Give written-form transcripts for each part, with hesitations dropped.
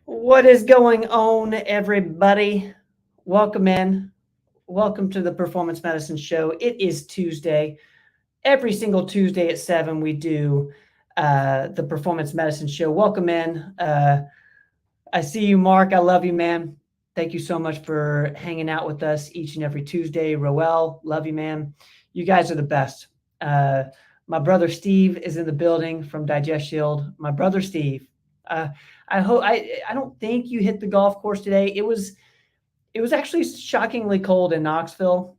What is going on, everybody? Welcome in. Welcome to the Performance Medicine Show. It is Tuesday. Every single Tuesday at 7, we do the Performance Medicine Show. Welcome in. I see you, Mark. I love you, man. Thank you so much for hanging out with us each and every Tuesday. Roel, love you, man. You guys are the best. Uh, my brother Steve is in the building from Digest Shield. My brother Steve. Uh, I hope I don't think you hit the golf course today. It was actually shockingly cold in Knoxville,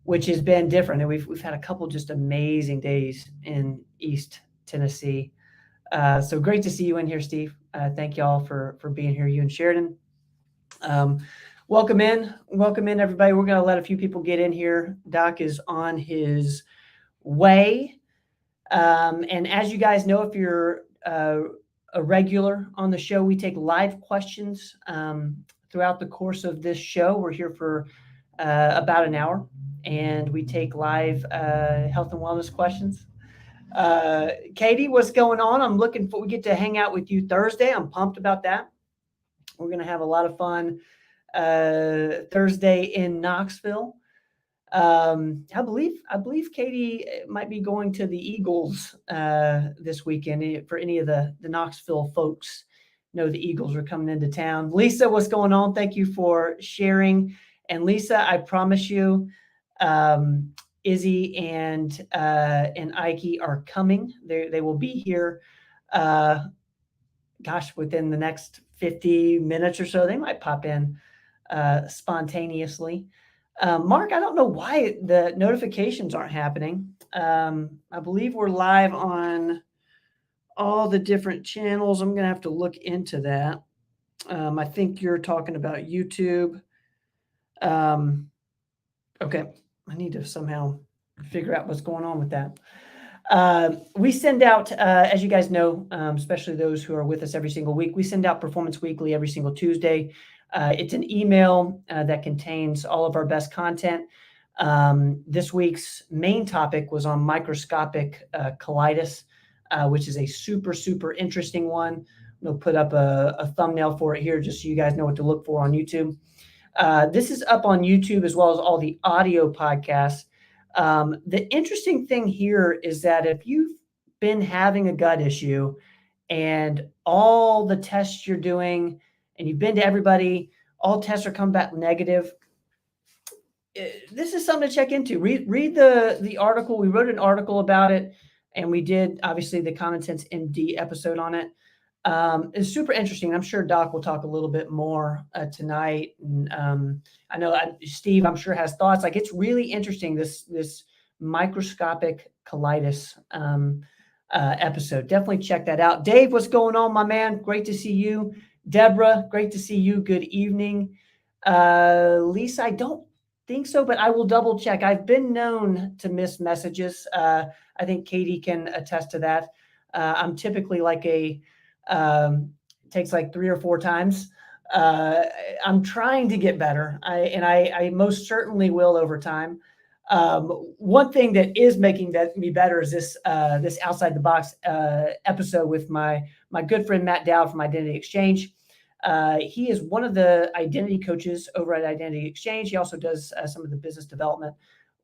which has been different. And we've had a couple just amazing days in East Tennessee. So great to see you in here, Steve. Thank y'all for being here, you and Sheridan. Um, welcome in, everybody. We're going to let a few people get in here. Doc is on his way, and as you guys know, if you're a regular on the show, we take live questions throughout the course of this show. We're here for about an hour, and we take live health and wellness questions. Katie, what's going on? I'm looking for, we get to hang out with you Thursday. I'm pumped about that. We're going to have a lot of fun Thursday in Knoxville. I believe Katie might be going to the Eagles this weekend. For any of the Knoxville folks, know the Eagles are coming into town. Lisa, what's going on? Thank you for sharing. And Lisa, I promise you, um, Izzy and Ike are coming. They will be here. Uh, Within the next 50 minutes or so, they might pop in spontaneously. Mark, I don't know why the notifications aren't happening. I believe we're live on all the different channels. I'm going to have to look into that. I think you're talking about YouTube. Um, okay, I need to somehow figure out what's going on with that. We send out, as you guys know, especially those who are with us every single week, we send out Performance Weekly every single Tuesday. It's an email that contains all of our best content. This week's main topic was on microscopic colitis, which is a super, super interesting one. We'll put up a thumbnail for it here just so you guys know what to look for on YouTube. This is up on YouTube as well as all the audio podcasts. The interesting thing here is that if you've been having a gut issue and all the tests you're doing and you've been to everybody, all tests are come back negative, this is something to check into. Read the article. We wrote an article about it, and we did obviously the Common Sense MD episode on it. It's super interesting. I'm sure Doc will talk a little bit more tonight. And I know Steve, I'm sure, has thoughts. Like, it's really interesting, this microscopic colitis episode. Definitely check that out. Dave, what's going on, my man? Great to see you. Deborah, great to see you. Good evening. Lisa, I don't think so, but I will double check. I've been known to miss messages. I think Katie can attest to that. I'm typically like takes like 3 or 4 times. Uh, I'm trying to get better. I most certainly will over time. One thing that is making me better is this outside the box episode with my good friend Matt Dowd from Identity Exchange. He is one of the identity coaches over at Identity Exchange. He also does some of the business development.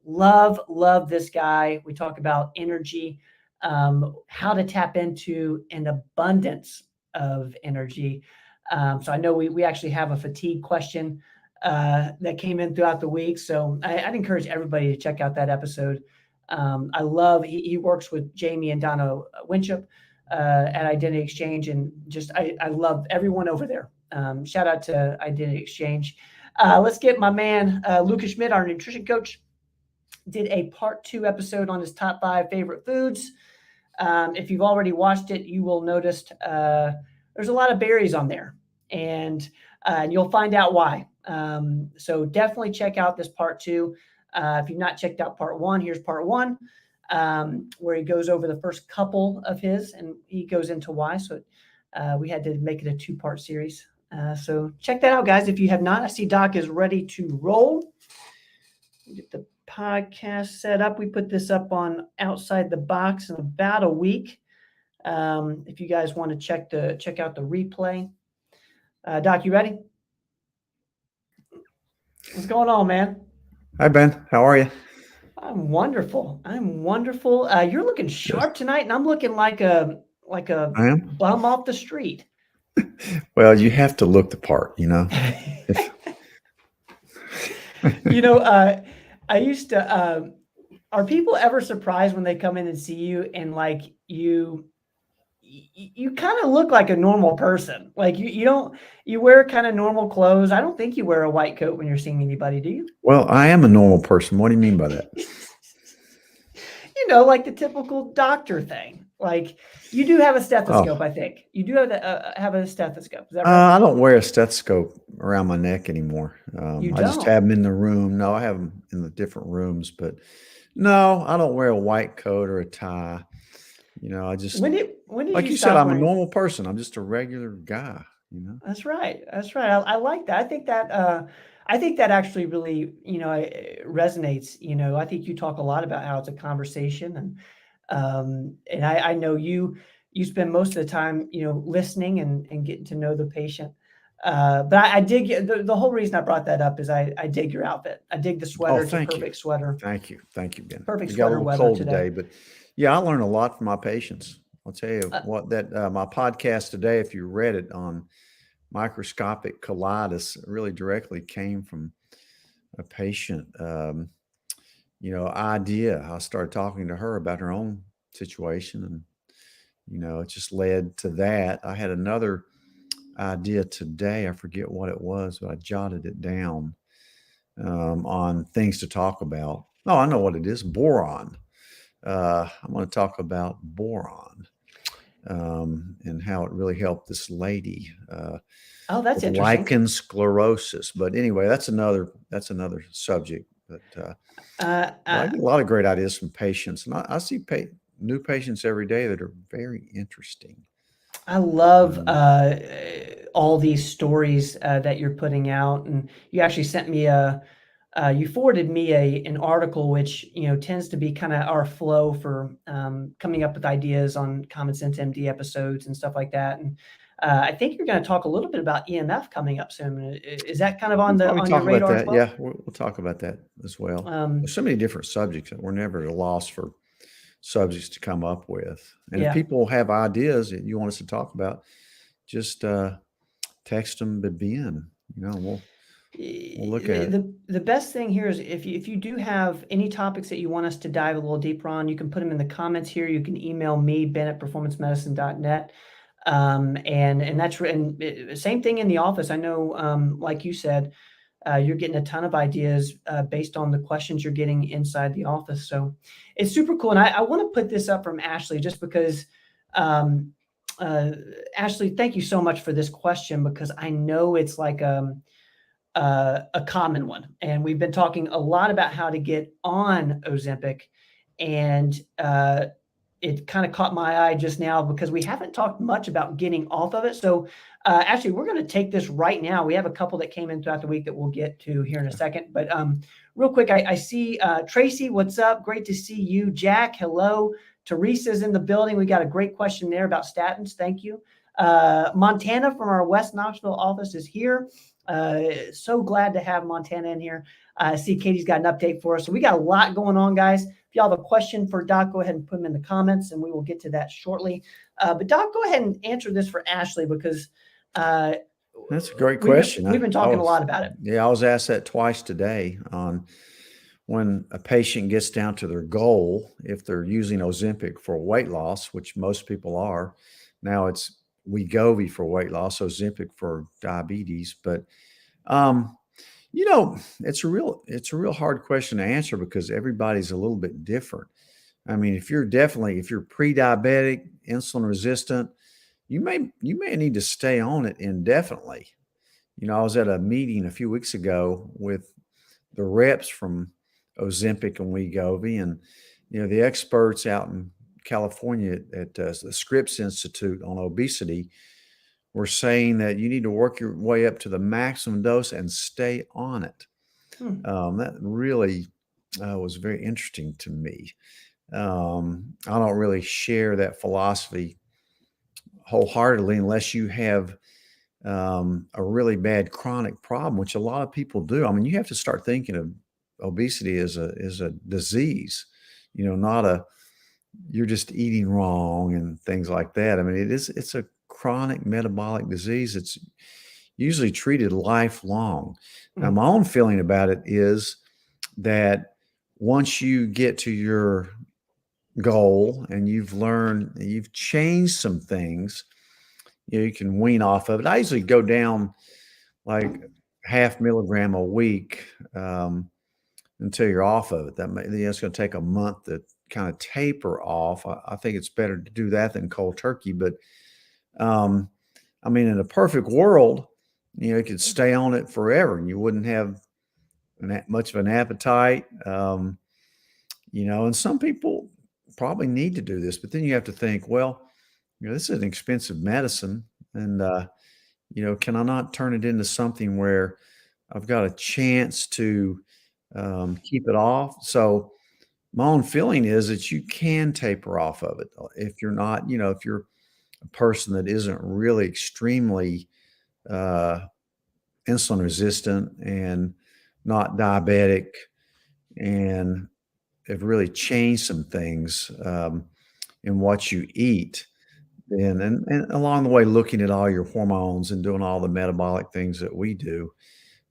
Love this guy. We talk about energy, how to tap into an abundance of energy. So I know we actually have a fatigue question that came in throughout the week. So I'd encourage everybody to check out that episode. I love, he works with Jamie and Donna Winship at Identity Exchange, and just I love everyone over there. Shout out to Identity Exchange. Let's get my man Lucas Schmidt, our nutrition coach, did a part 2 episode on his top 5 favorite foods. If you've already watched it, you will notice there's a lot of berries on there, and you'll find out why. So definitely check out this part 2. If you've not checked out part 1, here's part 1, where he goes over the first couple of his, and he goes into why. So we had to make it a 2-part series. So check that out, guys. If you have not, I see Doc is ready to roll. Get the podcast set up. We put this up on Outside the Box in about a week. If you guys want to check out the replay, Doc, you ready? What's going on, man? Hi, Ben. How are you? I'm wonderful. I'm wonderful. You're looking Good. sharp tonight, and I'm looking like a I am. bum off the street. Well, you have to look the part, you know. If You know, I used to. Are people ever surprised when they come in and see you and like you kind of look like a normal person? Like you don't you wear kind of normal clothes. I don't think you wear a white coat when you're seeing anybody, do you? well, I am a normal person. What do you mean by that? Like the typical doctor thing. Like you do have a Oh, stethoscope, I think. You do have a stethoscope. Is that right? I don't wear a stethoscope around my neck anymore. You I just don't. have them in the room. No, I have them in the different rooms, but no, I don't wear a white coat or a tie. I just, When did like you you said, stop I'm a wearing? normal person. I'm just a regular guy, you know. That's right. That's right. I like that. I think that actually really, resonates. I think you talk a lot about how it's a conversation and I know you spend most of the time, listening and getting to know the patient. But I dig the whole reason I brought that up is I dig your outfit. I dig the Oh, sweater. It's a thank you. perfect sweater. Thank you. Thank you, Ben. Perfect It got a sweater little weather cold today. today, but yeah, I learned a lot from my patients. I'll tell you Uh, what, that my podcast today, if you read it on microscopic colitis, really directly came from a patient. Idea. I started talking to her about her own situation, and it just led to that. I had another idea today. I forget what it was, but I jotted it down on things to talk about. Oh, I know what it is. Boron. I'm going to talk about boron and how it really helped this lady oh, that's with interesting. lichen sclerosis. But anyway, that's another subject. Uh, But I uh, get a lot of great ideas from patients, and I see new patients every day that are very interesting. I love Um, all these stories that you're putting out, and you actually sent me you forwarded me an article which tends to be kind of our flow for coming up with ideas on Common Sense MD episodes and stuff like that. And I think you're going to talk a little bit about EMF coming up soon. Is that kind of we'll probably on your talk about radar as that. well? Yeah, we'll talk about that as well. Um, There's so many different subjects that we're never at a loss for subjects to come up with. And if yeah. people have ideas that you want us to talk about, just text them to Ben. We'll look at it. The best thing here is if you do have any topics that you want us to dive a little deeper on, you can put them in the comments here. You can email me, Ben at performancemedicine.net. And that's same thing in the office. I know, like you said, you're getting a ton of ideas based on the questions you're getting inside the office. So it's super cool. And I want to put this up from Ashley just because, um, uh, Ashley, thank you so much for this question because I know it's like a common one. And we've been talking a lot about how to get on Ozempic. And it kind of caught my eye just now because we haven't talked much about getting off of it. So, actually, we're going to take this right now. We have a couple that came in throughout the week that we'll get to here in a second. But real quick, I see Tracy, what's up? Great to see you. Jack, hello. Teresa's in the building. We got a great question there about statins. Thank you. Montana from our West Knoxville office is here. So glad to have Montana in here. I see Katie's got an update for us. So we got a lot going on, guys. If y'all have a question for Doc, go ahead and put them in the comments, and we will get to that shortly. But Doc, go ahead and answer this for Ashley because uh, That's a great we've been question. we've been I talking a was, lot about it. yeah, I was asked that twice today on when a patient gets down to their goal, if they're using Ozempic for weight loss, which most people are. Now it's Wegovy for weight loss, Ozempic for diabetes. But um, it's a real hard question to answer because everybody's a little bit different. I mean, if you're pre-diabetic, insulin resistant, you may need to stay on it indefinitely. I was at a meeting a few weeks ago with the reps from Ozempic and Wegovy, and the experts out in California at the Scripps Institute on obesity were saying that you need to work your way up to the maximum dose and stay on it. Hmm. That really was very interesting to me. I don't really share that philosophy wholeheartedly unless you have a really bad chronic problem, which a lot of people do. I mean, you have to start thinking of obesity as a disease, not a you're just eating wrong and things like that. I mean, it's a chronic metabolic disease. It's usually treated lifelong. Now, Mm. my own feeling about it is that once you get to your goal and you've changed some things, you can wean off of it. I usually go down like half milligram a week until you're off of it. It's going to take a month to kind of taper off. I think it's better to do that than cold turkey. But um, I mean, in a perfect world, you could stay on it forever and you wouldn't have much of an appetite. And some people probably need to do this, but then you have to think, well, this is an expensive medicine. And, can I not turn it into something where I've got a chance to keep it off? So my own feeling is that you can taper off of it if you're not, if you're a person that isn't really extremely uh, insulin resistant and not diabetic and have really changed some things in what you eat. And along the way, looking at all your hormones and doing all the metabolic things that we do.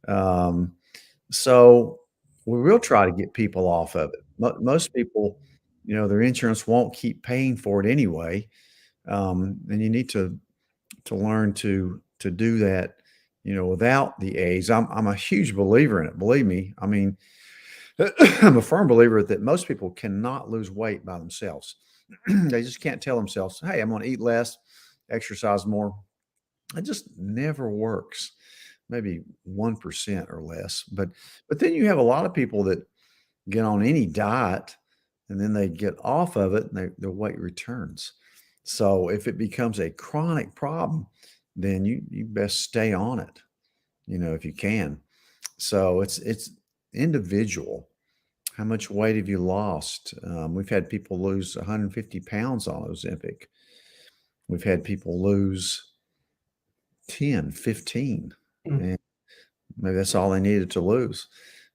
Um, so we will try to get people off of it. Most people, their insurance won't keep paying for it anyway. And you need to learn to do that, without the aids. I'm a huge believer in it. Believe me. I mean, I'm a firm believer that most people cannot lose weight by themselves. They just can't tell themselves, "Hey, I'm going to eat less, exercise more." It just never works. Maybe 1% or less. But then you have a lot of people that get on any diet and then they get off of it and their weight returns. So if it becomes a chronic problem, then you best stay on it, if you can. So it's individual. How much weight have you lost? We've had people lose 150 pounds on Ozempic. We've had people lose 10, 15, Mm. and maybe that's all they needed to lose.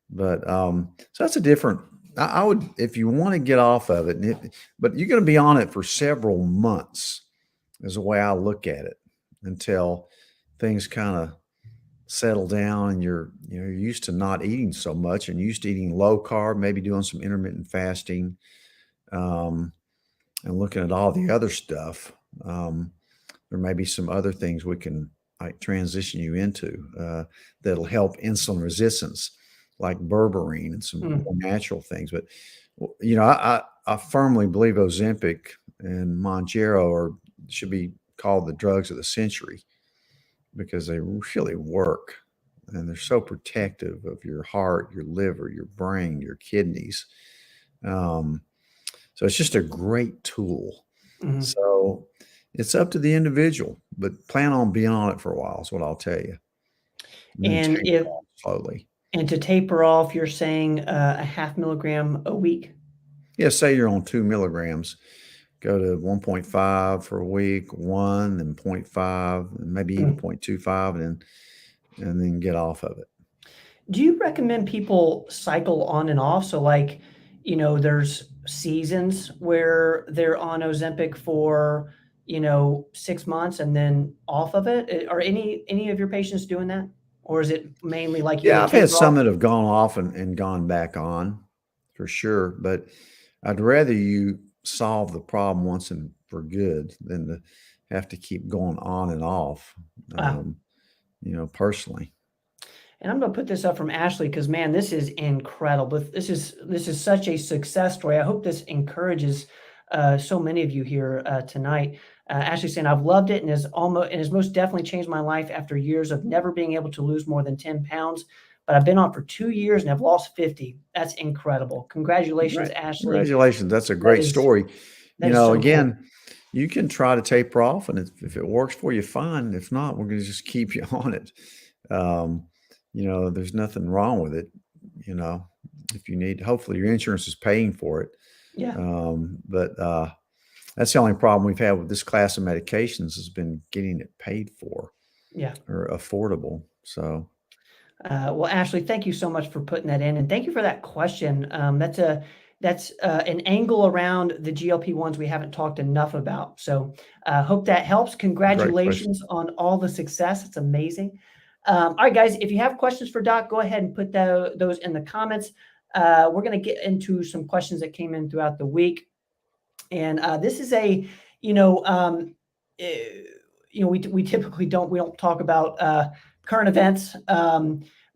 But so that's a different. I would, if you want to get off of it, but you're going to be on it for several months, is the way I look at it, until things kind of settle down and you're used to not eating so much and used to eating low carb, maybe doing some intermittent fasting, um, and looking at all the other stuff. There may be some other things we can like transition you into that'll help insulin resistance, like berberine and some Mm. more natural things. But I firmly believe Ozempic and Mounjaro should be called the drugs of the century because they really work and they're so protective of your heart, your liver, your brain, your kidneys. Um, so it's just a great tool. Mhm. So it's up to the individual, but plan on being on it for a while is what I'll tell you. And then And taper if off slowly. and to taper off, you're saying, a half milligram a week? Yeah, say you're on 2 milligrams, go to 1.5 for a week, 1, then 0.5, and maybe even Mm. 0.25, and then get off of it. Do you recommend people cycle on and off? So, like, there's seasons where they're on Ozempic for, 6 months and then off of it. Are any of your patients doing that? Or is it mainly like you Yeah, would I've had taper some off? that have gone off and gone back on for sure, but I'd rather you solve the problem once and for good than to have to keep going on and off, Wow. um, personally. And I'm gonna put this up from Ashley because, man, this is incredible. This is such a success story. I hope this encourages so many of you here tonight. Ashley saying, "I've loved it and has most definitely changed my life after years of never being able to lose more than 10 pounds. But I've been on for 2 years and have lost 50. That's incredible. Congratulations, Ashley. Congratulations. That's a That great is story. that is so cool. Again, you can try to taper off, and if it works for you, fine. If not, we're going to just keep you on it. Um, there's nothing wrong with it. You know, if you need, hopefully your insurance is paying for it. Yeah. But that's the only problem we've had with this class of medications has been getting it paid for. Yeah. or affordable. So Well, Ashley, thank you so much for putting that in, and thank you for that question. That's an angle around the GLP-1s we haven't talked enough about. So, hope that helps. great question. Congratulations on all the success. It's amazing. All right, guys, if you have questions for Doc, go ahead and put those in the comments. We're going to get into some questions that came in throughout the week, and this is a, you know, we typically don't talk about current events,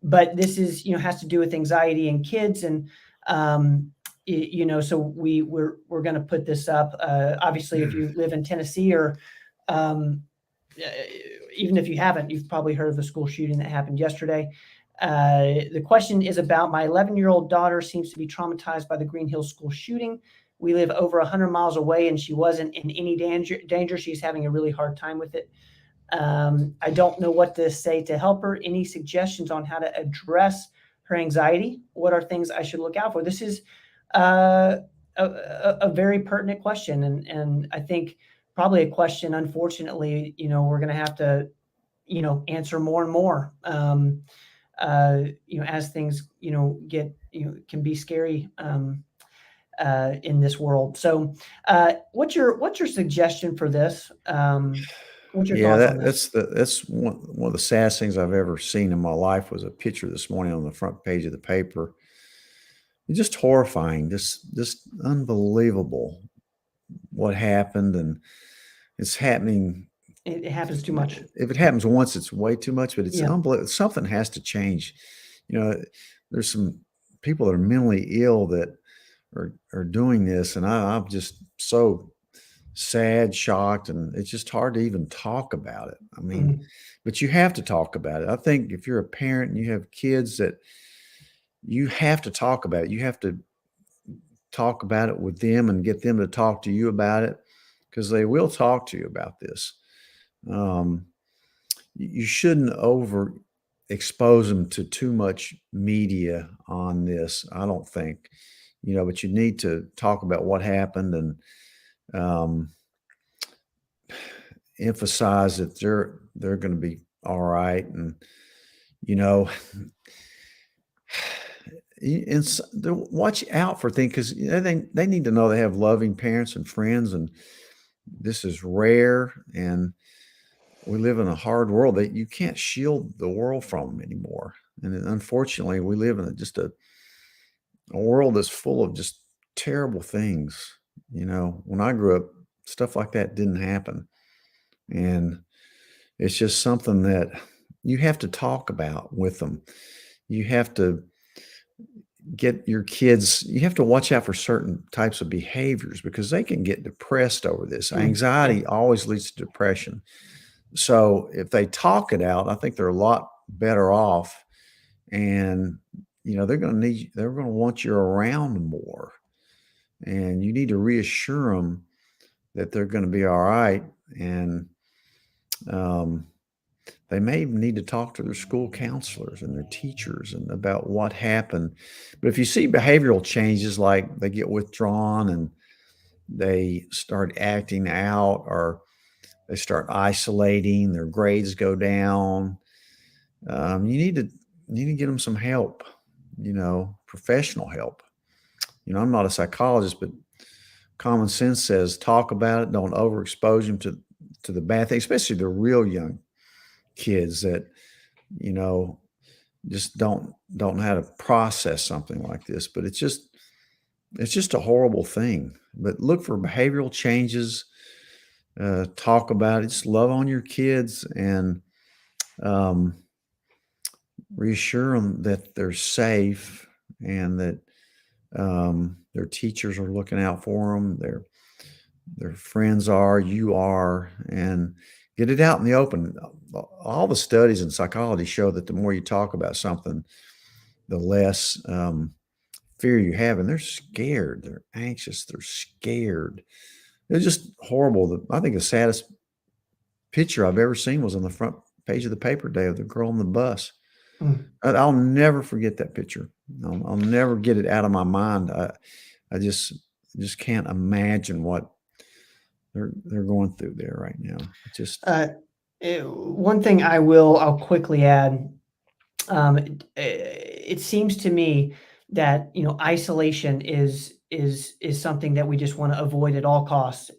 but this is has to do with anxiety in kids, and so we're going to put this up. Obviously, if you live in Tennessee, or um, even if you haven't, you've probably heard of the school shooting that happened yesterday. The question is about my 11-year-old daughter seems to be traumatized by the Green Hills school shooting. We live over 100 miles away, and she wasn't in any danger. She's having a really hard time with it. I don't know what to say to help her. Any suggestions on how to address her anxiety? What are things I should look out for? This is a very pertinent question, and I think probably a question, unfortunately, we're going to have to, answer more and more, as things, get, can be scary in this world. So, what's your suggestion for this? What's your Yeah, thoughts on this? that's one of the saddest things I've ever seen in my life was a picture this morning on the front page of the paper. It's just horrifying, just unbelievable what happened, and it's happening. It happens too much. If it happens once, it's way too much, but it's Yeah. unbelievable. Something has to change. There's some people that are mentally ill that are doing this, and I'm just so sad, shocked, and it's just hard to even talk about it. I mean, Mhm. but you have to talk about it. I think if you're a parent and you have kids, that you have to talk about it. You have to talk about it with them and get them to talk to you about it, because they will talk to you about this. Um, you shouldn't over expose them to too much media on this, I don't think, but you need to talk about what happened, and um, emphasize that they're going to be all right. And you know watch out for things, because they need to know they have loving parents and friends, and this is rare, and we live in a hard world that you can't shield the world from anymore. And unfortunately, we live in just a world that's full of just terrible things. When I grew up, stuff like that didn't happen. And it's just something that you have to talk about with them. You have to get your kids, you have to watch out for certain types of behaviors, because they can get depressed over this. Yeah. Anxiety always leads to depression. So if they talk it out, I think they're a lot better off. And they're going to want you around more. And you need to reassure them that they're going to be all right. And they may need to talk to their school counselors and their teachers and about what happened. But if you see behavioral changes, like they get withdrawn and they start acting out, or they start isolating, their grades go down, you need to get them some help, professional help. I'm not a psychologist, but common sense says talk about it. Don't overexpose them to the bad things, especially the real young kids that just don't know how to process something like this. But it's just a horrible thing. But look for behavioral changes. Talk about it. Just love on your kids, and reassure them that they're safe, and that their teachers are looking out for them. Their friends are, you are, and get it out in the open. All the studies in psychology show that the more you talk about something, the less fear you have. And they're scared. They're anxious. They're scared. It's just horrible. I think the saddest picture I've ever seen was on the front page of the paper today, of the girl on the bus. Mm. I'll never forget that picture. I'll never get it out of my mind. I just can't imagine what they're going through there right now. Just One thing I'll quickly add. It seems to me that isolation is something that we just want to avoid at all costs.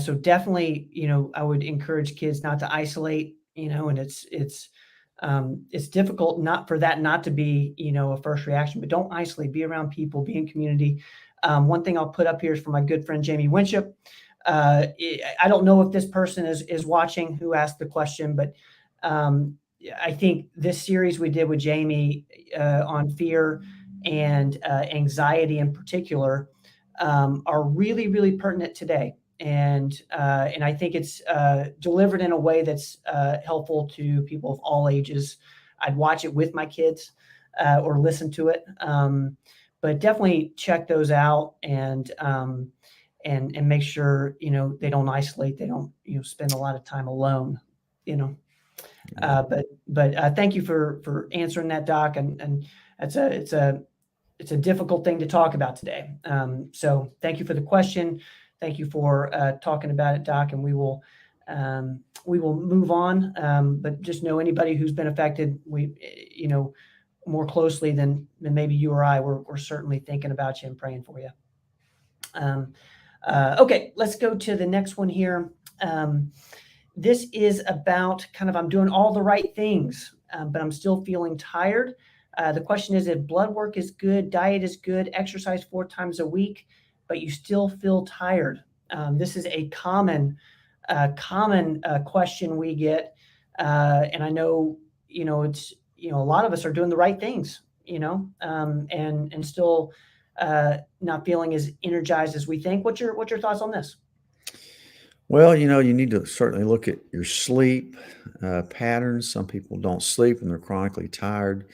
So definitely, I would encourage kids not to isolate. And it's difficult not for that not to be a first reaction, but don't isolate. Be around people. Be in community. One thing I'll put up here is from my good friend Jamie Winship. I don't know if this person is watching who asked the question, but I think this series we did with Jamie on fear and anxiety in particular are really, really pertinent today. And I think it's delivered in a way that's helpful to people of all ages. I'd watch it with my kids or listen to it, but definitely check those out and make sure they don't isolate. They don't spend a lot of time alone. You know. But thank you for answering that, Doc. And it's a difficult thing to talk about today. So thank you for the question. Thank you for talking about it, Doc. And we will move on. But just know anybody who's been affected, more closely than maybe you or I, we're certainly thinking about you and praying for you. Okay, let's go to the next one here. This is about I'm doing all the right things, but I'm still feeling tired. The question is, if blood work is good, diet is good, exercise 4 times a week, but you still feel tired. This is a common question we get. And I know, it's, a lot of us are doing the right things, and still not feeling as energized as we think. What's your thoughts on this? Well, you need to certainly look at your sleep patterns. Some people don't sleep and they're chronically tired.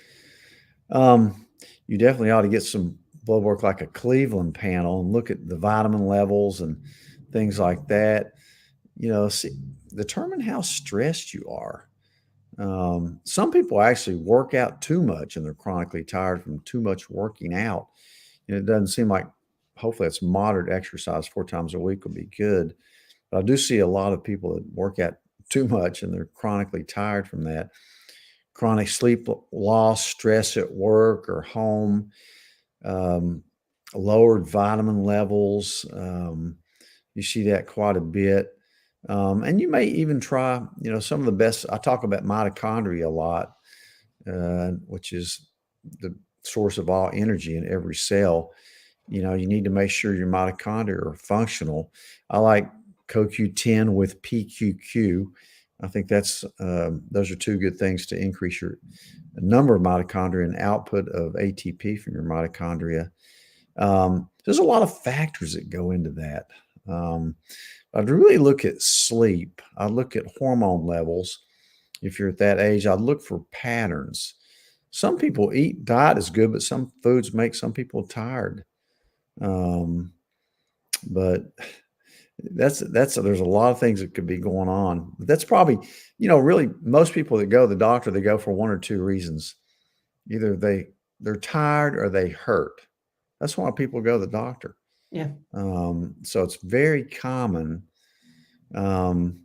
You definitely ought to get some blood work like a Cleveland panel and look at the vitamin levels and things like that. Determine how stressed you are. Some people actually work out too much and they're chronically tired from too much working out. And it doesn't seem like, hopefully, it's moderate exercise 4 times a week will be good. But I do see a lot of people that work out too much and they're chronically tired from that. Chronic sleep loss, stress at work or home, lowered vitamin levels. You see that quite a bit. And you may even try, some of the best. I talk about mitochondria a lot, which is the source of all energy in every cell. You need to make sure your mitochondria are functional. I like CoQ10 with PQQ. I think those are 2 good things to increase your number of mitochondria and output of ATP from your mitochondria. There's a lot of factors that go into that. I'd really look at sleep. I'd look at hormone levels. If you're at that age, I'd look for patterns. Some people diet is good, but some foods make some people tired. But there's a lot of things that could be going on. But that's probably, really most people that go to the doctor, they go for 1 or 2 reasons. Either they're tired or they hurt. That's why people go to the doctor. Yeah. So it's very common. And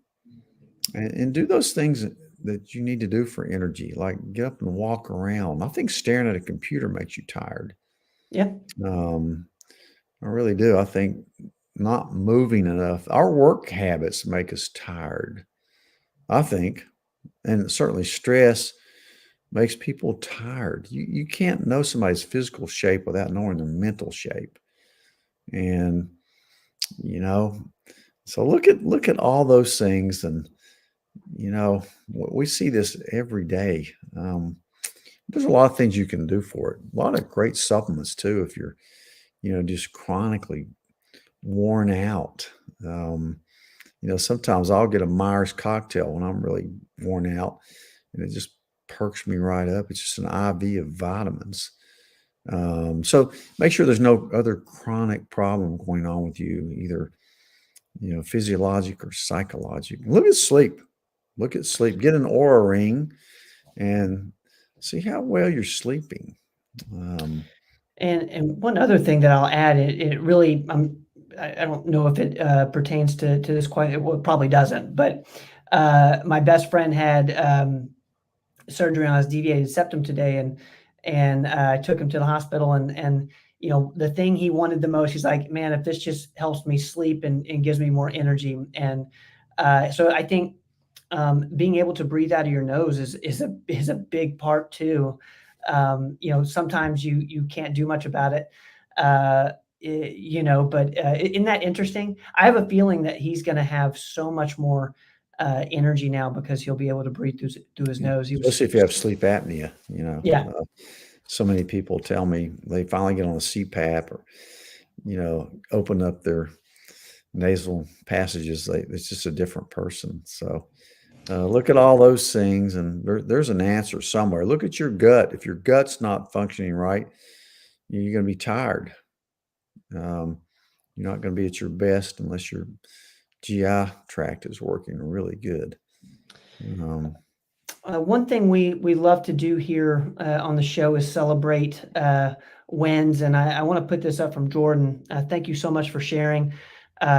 do those things that you need to do for energy, like get up and walk around. I think staring at a computer makes you tired. Yeah. I really do. I think not moving enough. Our work habits make us tired, I think. And certainly stress makes people tired. You can't know somebody's physical shape without knowing their mental shape. And, so look at all those things. And, we see this every day. There's a lot of things you can do for it. A lot of great supplements too, if you're, just chronically worn out. Sometimes I'll get a Myers cocktail when I'm really worn out, and it just perks me right up. It's just an IV of vitamins. So make sure there's no other chronic problem going on with you, either, physiologic or psychological. Look at sleep. Get an Oura ring and see how well you're sleeping. And one other thing that I'll add, it really, I don't know if it pertains to this question. Well, it probably doesn't, but My best friend had surgery on his deviated septum today, and I took him to the hospital, and the thing he wanted the most, he's like, man, if this just helps me sleep and gives me more energy. And so I think being able to breathe out of your nose is a big part too. Sometimes you can't do much about it. But isn't that interesting? I have a feeling that he's going to have so much more energy now because he'll be able to breathe through his Yeah. nose. He was, Especially if you have sleep apnea, yeah, so many people tell me they finally get on a CPAP or, open up their nasal passages. It's just a different person. So look at all those things, and there's an answer somewhere. Look at your gut. If your gut's not functioning right, you're going to be tired. You're not going to be at your best unless your GI tract is working really good. One thing we love to do here on the show is celebrate wins, and I want to put this up from Jordan. Thank you so much for sharing.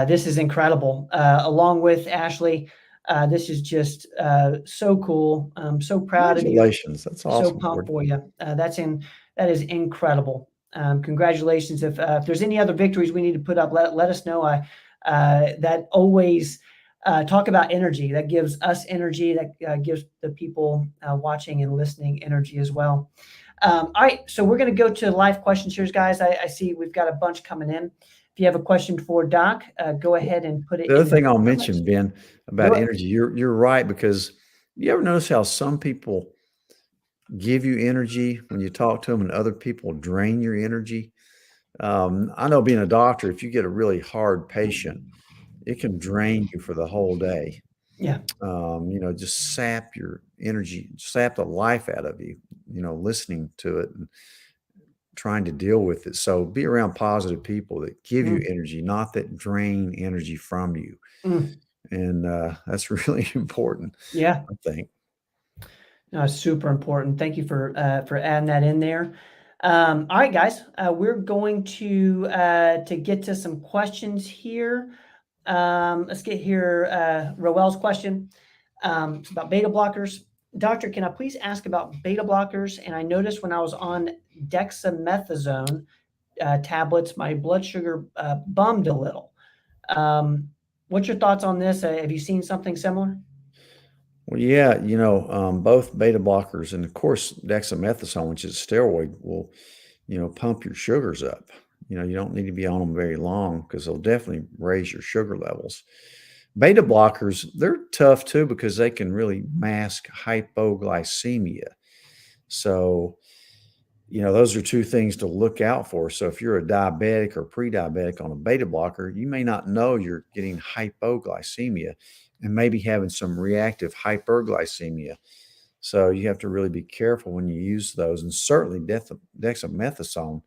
This is incredible. Along with Ashley, this is just so cool. I'm so proud of you. Congratulations. That's So awesome. pumped for you. That is incredible. Congratulations. If there's any other victories we need to put up, let us know. That always talk about energy. That gives us energy. That gives the people watching and listening energy as well. All right, so we're going to go to live questions here, guys. I see we've got a bunch coming in. If you have a question for Doc, go ahead and put it. The other in thing I'll comments. mention, Ben, about energy, you're right, because you ever notice how some people give you energy when you talk to them and other people drain your energy? I know, being a doctor, if you get a really hard patient, it can drain you for the whole day. Yeah. Just sap your energy, sap the life out of you, listening to it and trying to deal with it. So be around positive people that give you energy, not that drain energy from you. And that's really important. Yeah. I think. No, super important. Thank you for adding that in there. All right, guys, we're going to get to some questions here. Let's get here. Roel's question. It's about beta blockers. Doctor, can I please ask about beta blockers? And I noticed when I was on dexamethasone tablets, my blood sugar bummed a little. What's your thoughts on this? Have you seen something similar? Well, yeah, both beta blockers and, of course, dexamethasone, which is a steroid, will, pump your sugars up. You don't need to be on them very long because they'll definitely raise your sugar levels. Beta blockers, they're tough too because they can really mask hypoglycemia. So, those are two things to look out for. So if you're a diabetic or pre-diabetic on a beta blocker, you may not know you're getting hypoglycemia and maybe having some reactive hyperglycemia. So you have to really be careful when you use those. And certainly dexamethasone,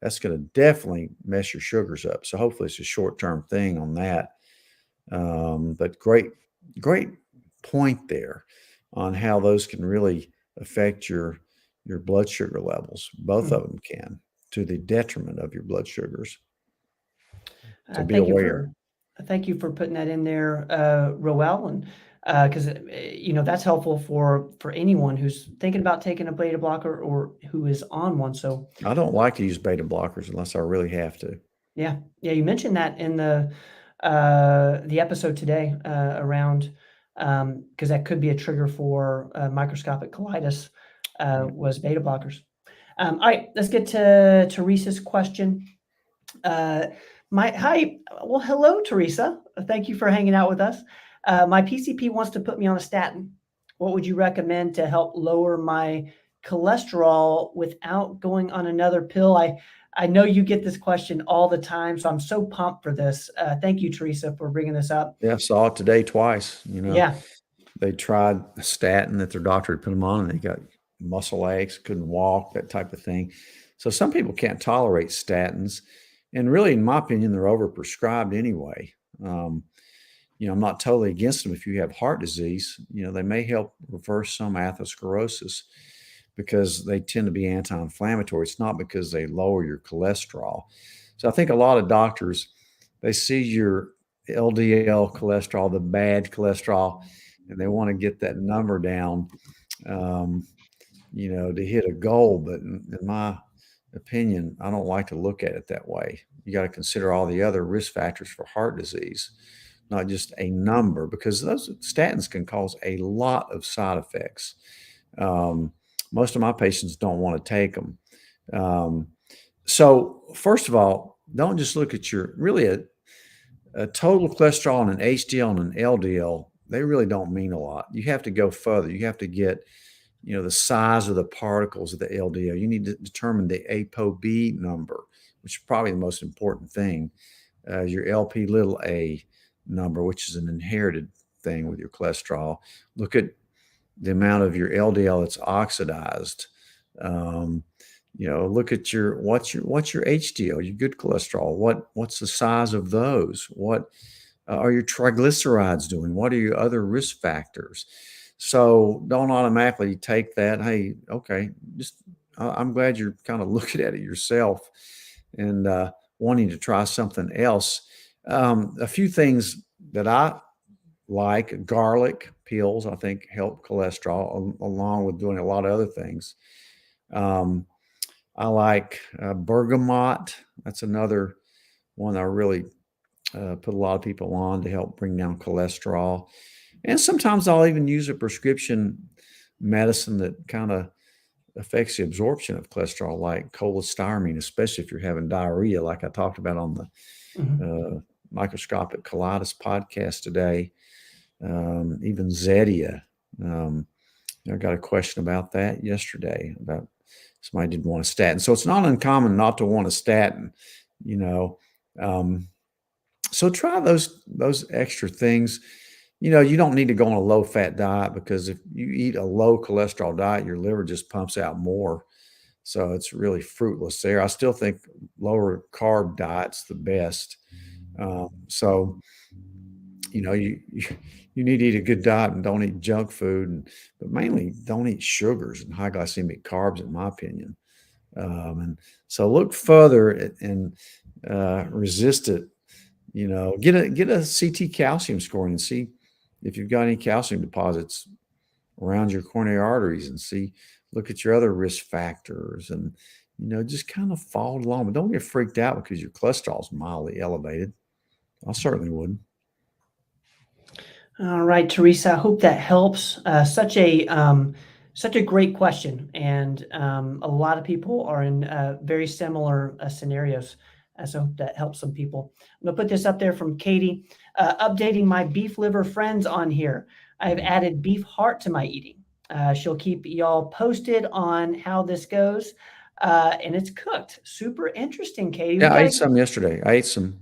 that's going to definitely mess your sugars up. So hopefully it's a short-term thing on that. But great point there on how those can really affect your blood sugar levels. Both of them can, to the detriment of your blood sugars. So be aware. Thank you for putting that in there, Roel, and because that's helpful for anyone who's thinking about taking a beta blocker or who is on one. So I don't like to use beta blockers unless I really have to. Yeah, you mentioned that in the episode today around because that could be a trigger for microscopic colitis was beta blockers. All right, let's get to Teresa's question. Hello, Teresa. Thank you for hanging out with us. My PCP wants to put me on a statin. What would you recommend to help lower my cholesterol without going on another pill? I know you get this question all the time, so I'm so pumped for this. Thank you, Teresa, for bringing this up. Yeah, I saw it today twice. Yeah. They tried a statin that their doctor had put them on, and they got muscle aches, couldn't walk, that type of thing. So some people can't tolerate statins. And really, in my opinion, they're overprescribed anyway. I'm not totally against them if you have heart disease. They may help reverse some atherosclerosis because they tend to be anti-inflammatory. It's not because they lower your cholesterol. So I think a lot of doctors, they see your LDL cholesterol, the bad cholesterol, and they want to get that number down, to hit a goal. But in my opinion, I don't like to look at it that way. You got to consider all the other risk factors for heart disease, not just a number, because those statins can cause a lot of side effects. Most of my patients don't want to take them. So first of all, don't just look at a total cholesterol and an HDL and an LDL. They really don't mean a lot. You have to go further. You have to get, the size of the particles of the LDL. You need to determine the ApoB number, which is probably the most important thing. Your LP little a number, which is an inherited thing with your cholesterol. Look at the amount of your LDL that's oxidized. Look at what's your HDL, your good cholesterol. What's the size of those? What are your triglycerides doing? What are your other risk factors? So don't automatically take that. Hey, okay, I'm glad you're kind of looking at it yourself and wanting to try something else. A few things that I like: garlic peels, I think, help cholesterol along with doing a lot of other things. I like bergamot. That's another one I really put a lot of people on to help bring down cholesterol. And sometimes I'll even use a prescription medicine that kind of affects the absorption of cholesterol, like cholestyramine, especially if you're having diarrhea, like I talked about on the microscopic colitis podcast today. Even Zetia. I got a question about that yesterday about somebody didn't want a statin. So it's not uncommon not to want a statin, so try those extra things. You don't need to go on a low fat diet, because if you eat a low cholesterol diet, your liver just pumps out more. So it's really fruitless there. I still think lower carb diet's the best. So, you need to eat a good diet and don't eat junk food, but mainly don't eat sugars and high glycemic carbs, in my opinion. And so look further and resist it. Get a CT calcium scoring and see if you've got any calcium deposits around your coronary arteries, and look at your other risk factors, and just kind of follow along. But don't get freaked out because your cholesterol is mildly elevated. I certainly wouldn't. All right, Teresa, I hope that helps. Such a great question, and a lot of people are in very similar scenarios. So I hope that helps some people. I'm gonna put this up there from Katie. Updating my beef liver friends on here. I've added beef heart to my eating. She'll keep y'all posted on how this goes, and it's cooked. Super interesting, Katie. Yeah, I ate some yesterday. I ate some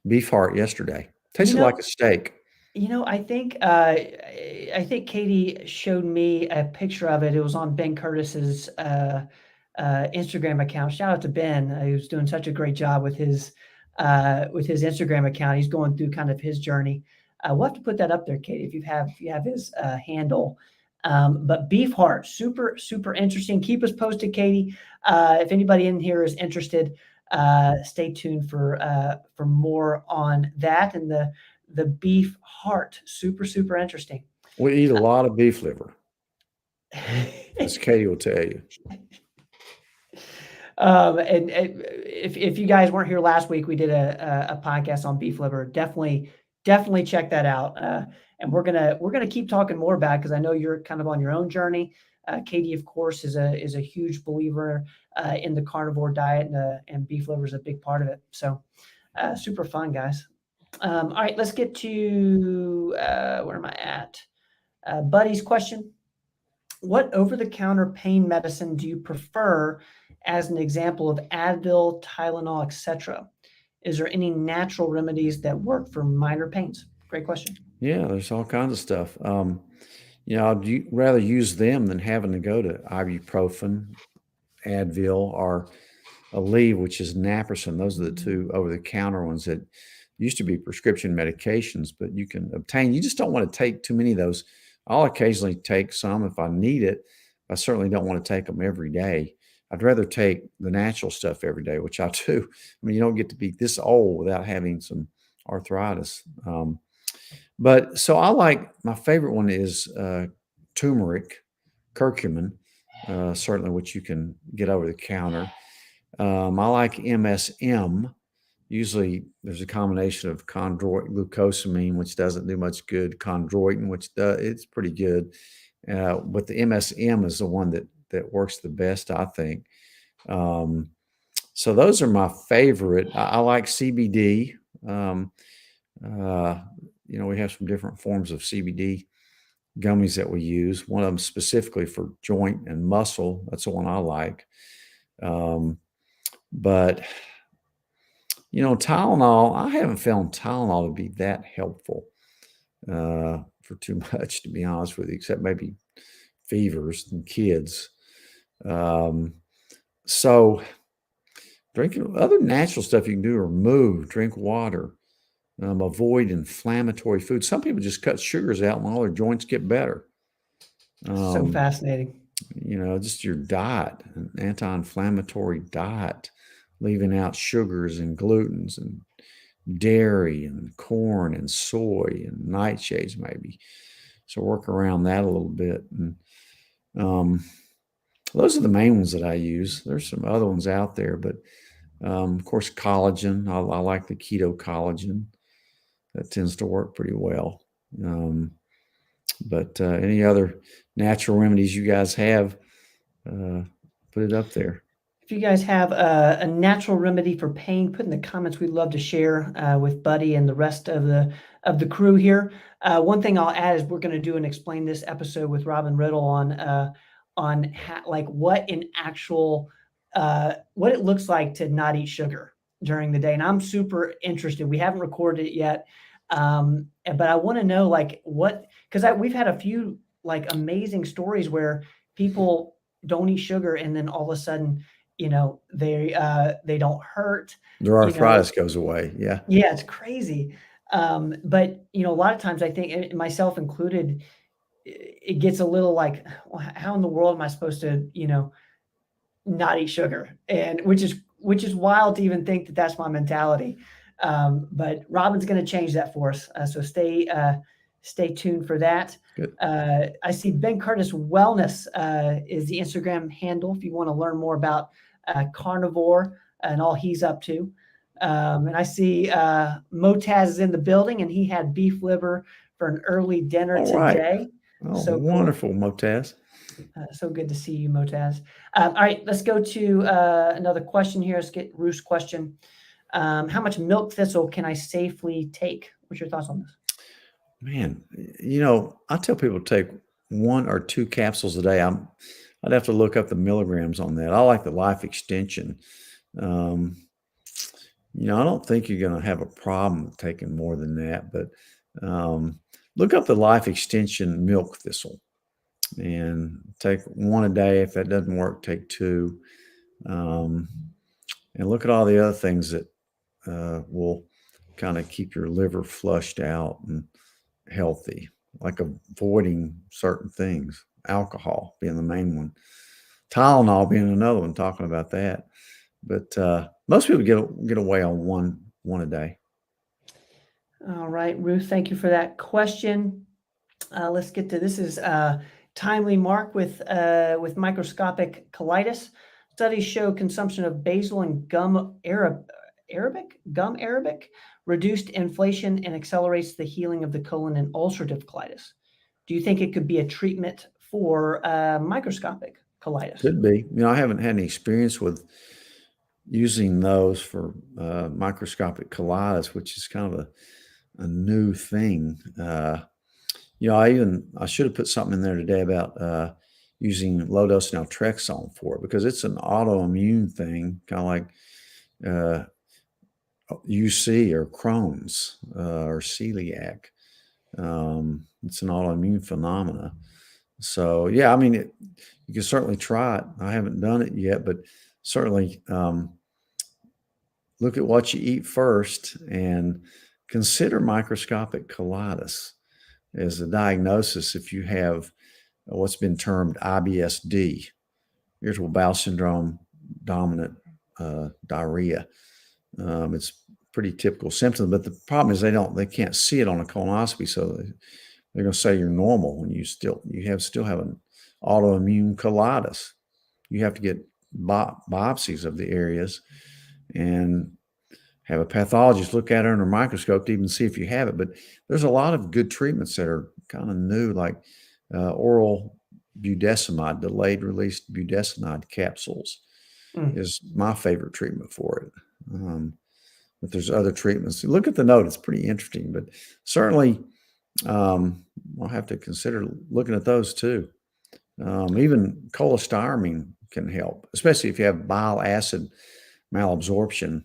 beef heart yesterday. Tasted like a steak. I think Katie showed me a picture of it. It was on Ben Curtis's Instagram account. Shout out to Ben, who's doing such a great job with his Instagram account. He's going through kind of his journey. We'll have to put that up there, Katie, if you have his handle. But beef heart, super super interesting. Keep us posted, Katie. If anybody in here is interested, stay tuned for more on that and the beef heart. Super, super interesting. We eat a lot of beef liver, as Katie will tell you. And if you guys weren't here last week, we did a podcast on beef liver. Definitely check that out. And we're gonna keep talking more about it, because I know you're kind of on your own journey. Katie, of course, is a huge believer in the carnivore diet, and beef liver is a big part of it. So super fun, guys. All right, let's get to where am I at? Buddy's question. What over-the-counter pain medicine do you prefer as an example of Advil, Tylenol, etc.? Is there any natural remedies that work for minor pains? Great question. Yeah, there's all kinds of stuff. I'd rather use them than having to go to ibuprofen, Advil, or Aleve, which is naproxen. Those are the two over-the-counter ones that used to be prescription medications, but you can obtain. You just don't want to take too many of those. I'll occasionally take some if I need it. I certainly don't want to take them every day. I'd rather take the natural stuff every day, which I do. I mean, you don't get to be this old without having some arthritis. But so I like my favorite one is turmeric, curcumin, certainly which you can get over the counter. I like MSM. Usually there's a combination of chondroit glucosamine, which doesn't do much good, chondroitin, which does, it's pretty good. But the MSM is the one that works the best, I think. Um, so those are my favorite. I like CBD. Um, uh, we have some different forms of CBD gummies that we use. One of them specifically for joint and muscle. That's the one I like. Um, but Tylenol, I haven't found Tylenol to be that helpful for too much, to be honest with you, except maybe fevers and kids. Um, so drinking other natural stuff you can do are move, drink water, avoid inflammatory foods. Some people just cut sugars out and all their joints get better. So fascinating. Just your diet, an anti-inflammatory diet, leaving out sugars and glutens and dairy and corn and soy and nightshades maybe. So work around that a little bit. And those are the main ones that I use. There's some other ones out there, but of course, collagen. I like the keto collagen. That tends to work pretty well. But any other natural remedies you guys have, put it up there. If you guys have a natural remedy for pain, put in the comments. We'd love to share with Buddy and the rest of the crew here. One thing I'll add is we're going to do and explain this episode with Robin Riddle on like what it looks like to not eat sugar during the day. And I'm super interested. We haven't recorded it yet, but I want to know like because we've had a few like amazing stories where people don't eat sugar and then all of a sudden they don't hurt. Their arthritis goes away. Yeah. Yeah, it's crazy. But a lot of times I think, myself included, it gets a little like, well, how in the world am I supposed to, not eat sugar? And which is wild to even think that that's my mentality. But Robin's going to change that for us. So stay tuned for that. Good. I see Ben Curtis Wellness is the Instagram handle if you want to learn more about carnivore and all he's up to. And I see Motaz is in the building, and he had beef liver for an early dinner today. Oh, so wonderful, cool. Motaz. So good to see you, Motaz. All right, let's go to another question here. Let's get Ruth's question. How much milk thistle can I safely take? What's your thoughts on this? Man, I tell people to take 1 or 2 capsules a day. I'd have to look up the milligrams on that. I like the Life Extension. I don't think you're going to have a problem taking more than that, but look up the Life Extension milk thistle and take 1 a day. If that doesn't work, take 2. And look at all the other things that will kind of keep your liver flushed out and healthy, like avoiding certain things, alcohol being the main one, Tylenol being another one, talking about that. But most people get away on one a day. All right, Ruth, thank you for that question. Let's get to this. Is timely, Mark, with microscopic colitis. Studies show consumption of basil and gum arabic reduced inflation and accelerates the healing of the colon in ulcerative colitis. Do you think it could be a treatment for microscopic colitis? Could be. I haven't had any experience with using those for microscopic colitis, which is kind of a new thing. I should have put something in there today about using low dose naltrexone for it, because it's an autoimmune thing, kind of like UC or Crohn's or celiac. It's an autoimmune phenomena. So yeah, you can certainly try it. I haven't done it yet, but certainly look at what you eat first and consider microscopic colitis as a diagnosis if you have what's been termed IBS-D, irritable bowel syndrome dominant diarrhea. It's pretty typical symptoms. But the problem is they can't see it on a colonoscopy, so they're going to say you're normal when you still have an autoimmune colitis. You have to get biopsies of the areas and have a pathologist look at it under a microscope to even see if you have it. But there's a lot of good treatments that are kind of new, like oral budesonide, delayed release budesonide capsules is my favorite treatment for it. But there's other treatments. Look at the note. It's pretty interesting, but certainly I'll have to consider looking at those too. Even cholestyramine can help, especially if you have bile acid malabsorption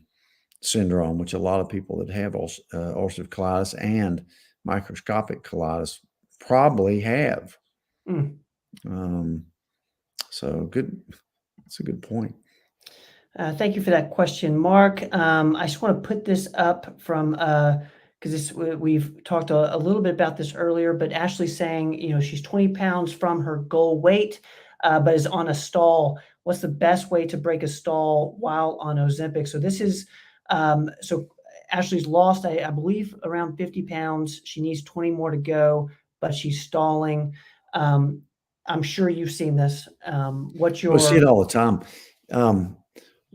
syndrome, which a lot of people that have ulcerative colitis and microscopic colitis probably have. So good. That's a good point. Thank you for that question, Mark. I just want to put this up from because we've talked a little bit about this earlier, but Ashley's saying, she's 20 pounds from her goal weight, but is on a stall. What's the best way to break a stall while on Ozempic? So this is, so Ashley's lost, I believe, around 50 pounds. She needs 20 more to go, but she's stalling. I'm sure you've seen this. What's your... We see it all the time.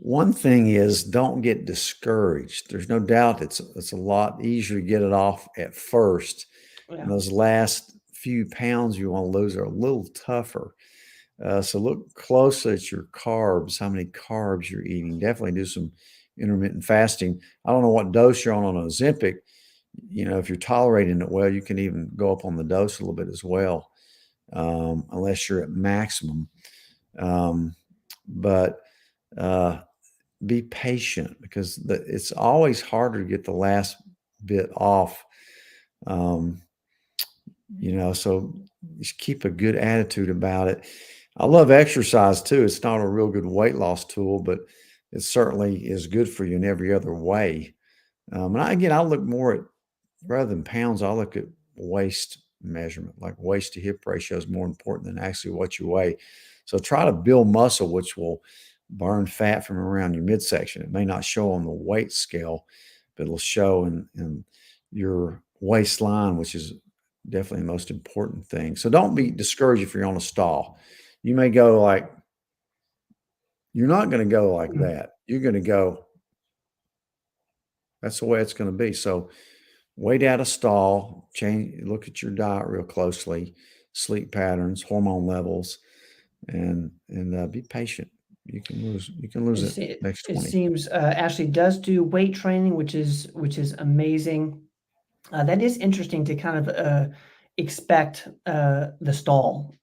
One thing is, don't get discouraged. There's no doubt it's a lot easier to get it off at first. Yeah. And those last few pounds you want to lose are a little tougher. So look closely at your carbs, how many carbs you're eating. Definitely do some intermittent fasting. I don't know what dose you're on Ozempic. If you're tolerating it well, you can even go up on the dose a little bit as well, unless you're at maximum. But be patient, because it's always harder to get the last bit off. So just keep a good attitude about it. I love exercise too. It's not a real good weight loss tool, but it certainly is good for you in every other way. And I look more at, rather than pounds, I look at waist measurement, like waist to hip ratio is more important than actually what you weigh. So try to build muscle, which will burn fat from around your midsection. It may not show on the weight scale, but it'll show in your waistline, which is definitely the most important thing. So don't be discouraged if you're on a stall. You may go you're not going to go like that. You're going to go, that's the way it's going to be. So wait out a stall, look at your diet real closely, sleep patterns, hormone levels, and be patient. You can lose it next 20. It seems Ashley does do weight training, which is amazing. That is interesting to kind of expect the stall.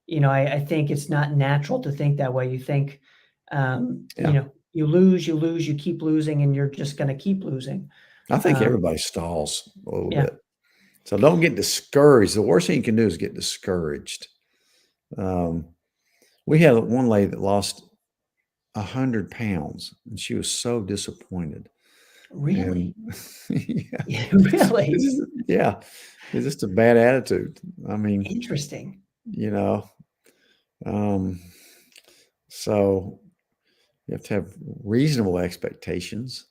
I think it's not natural to think that way. You think, you lose, you keep losing, and you're just going to keep losing. I think everybody stalls a little bit. So don't get discouraged. The worst thing you can do is get discouraged. We had one lady that lost 100 pounds, and she was so disappointed. Really? Yeah. Really? It's just a bad attitude. I mean, interesting. So you have to have reasonable expectations.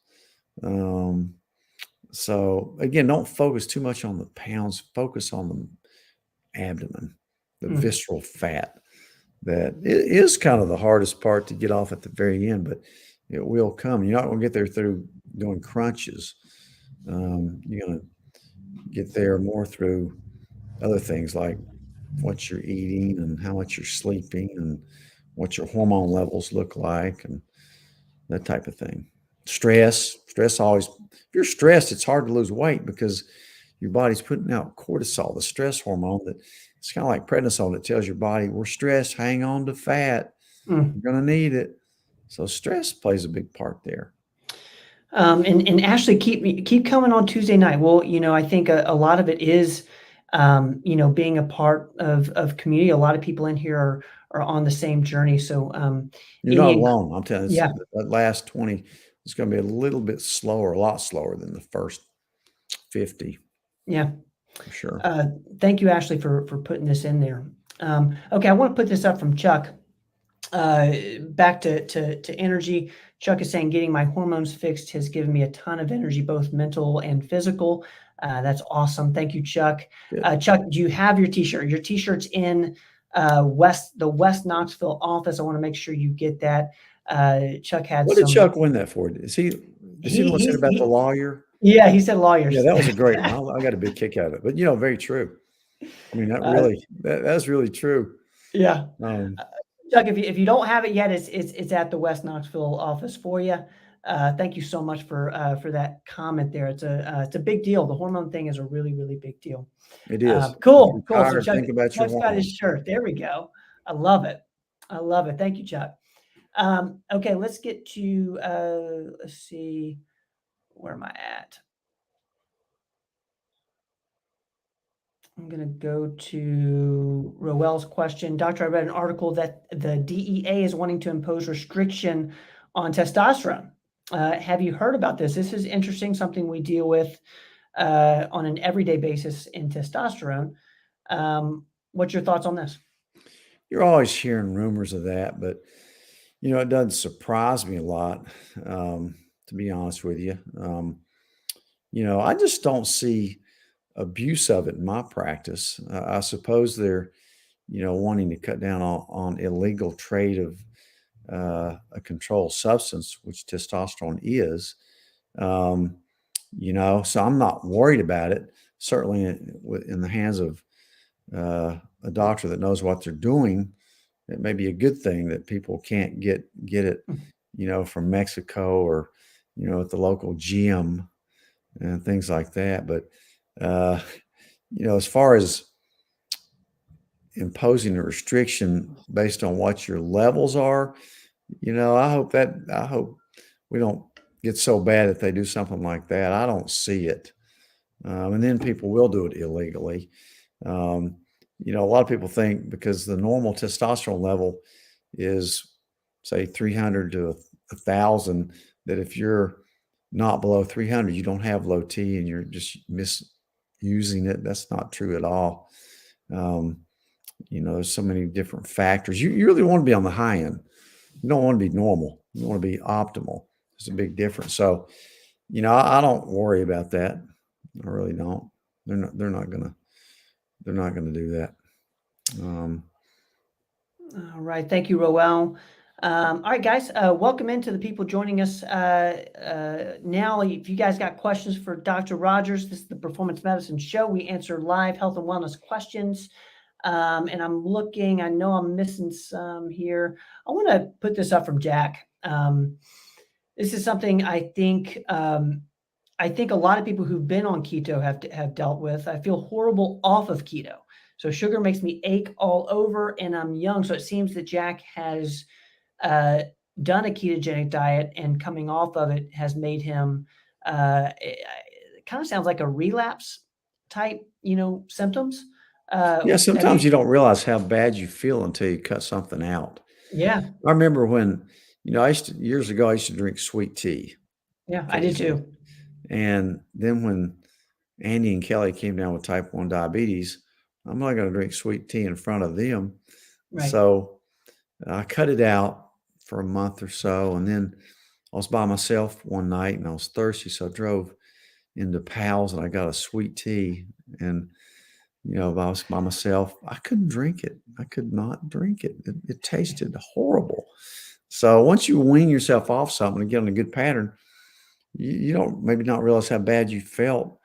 So again, don't focus too much on the pounds. Focus on the abdomen, the visceral fat. That it is kind of the hardest part to get off at the very end, but it will come. You're not going to get there through doing crunches. You're going to get there more through other things like what you're eating and how much you're sleeping and what your hormone levels look like and that type of thing. Stress always, if you're stressed, it's hard to lose weight because your body's putting out cortisol, the stress hormone that it's kind of like prednisone that tells your body we're stressed, hang on to fat. You're going to need it. So stress plays a big part there. And Ashley, keep coming on Tuesday night. Well, I think a lot of it is, being a part of community. A lot of people in here are on the same journey. So you're not alone. I'm telling you, that last 20 is going to be a little bit slower, a lot slower than the first 50. Yeah. For sure. Thank you, Ashley, for putting this in there. Okay, I want to put this up from Chuck. back to energy. Chuck is saying getting my hormones fixed has given me a ton of energy, both mental and physical. That's awesome. Thank you, Chuck. Good. Chuck, do you have your t-shirt? Your t-shirt's in the West Knoxville office. I want to make sure you get that. Chuck had What did some. Chuck win that for? Is he the one said about the lawyer? Yeah, he said lawyers. Yeah, that was a great one. I got a big kick out of it. But very true. I mean, that's really true. Yeah. Um, Chuck, if you don't have it yet, it's at the West Knoxville office for you. Thank you so much for that comment there. It's a big deal. The hormone thing is a really, really big deal. it is. Cool. If you're So tired, Chuck, think about your Chuck's got his hormones. shirt. There we go. I love it. Thank you, Chuck. Okay, let's get to let's see, where am I at? I'm going to go to Roel's question. Doctor, I read an article that the DEA is wanting to impose restriction on testosterone. Have you heard about this? This is interesting, something we deal with on an everyday basis in testosterone. What's your thoughts on this? You're always hearing rumors of that, but it doesn't surprise me a lot, to be honest with you. I just don't see abuse of it in my practice. I suppose they're, wanting to cut down on illegal trade of a controlled substance, which testosterone is. So I'm not worried about it. Certainly in the hands of a doctor that knows what they're doing, it may be a good thing that people can't get it, from Mexico or, at the local gym and things like that. But, as far as imposing a restriction based on what your levels are, I hope we don't get so bad that they do something like that. I don't see it. And then people will do it illegally. A lot of people think because the normal testosterone level is, say, 300 to 1,000, that if you're not below 300, you don't have low T and you're just misusing it. That's not true at all. There's so many different factors. You really want to be on the high end. You don't want to be normal. You want to be optimal. There's a big difference. So, I don't worry about that. I really don't. They're not gonna do that. All right. Thank you, Roel. All right, guys, welcome into the people joining us now. If you guys got questions for Dr. Rogers, this is the Performance Medicine Show. We answer live health and wellness questions. And I'm looking, I know I'm missing some here. I want to put this up from Jack. This is something I think a lot of people who've been on keto have dealt with. I feel horrible off of keto. So sugar makes me ache all over and I'm young. So it seems that Jack has done a ketogenic diet and coming off of it has made him, it kind of sounds like a relapse type, symptoms. Yeah, sometimes you don't realize how bad you feel until you cut something out. Yeah. I remember when, years ago, I used to drink sweet tea. Yeah, I did too. And then when Andy and Kelly came down with type 1 diabetes, I'm not going to drink sweet tea in front of them. Right. So I cut it out for a month or so. And then I was by myself one night and I was thirsty. So I drove into Pal's and I got a sweet tea. And, I was by myself. I couldn't drink it. I could not drink it. It tasted horrible. So once you wean yourself off something and get on a good pattern, you don't maybe not realize how bad you felt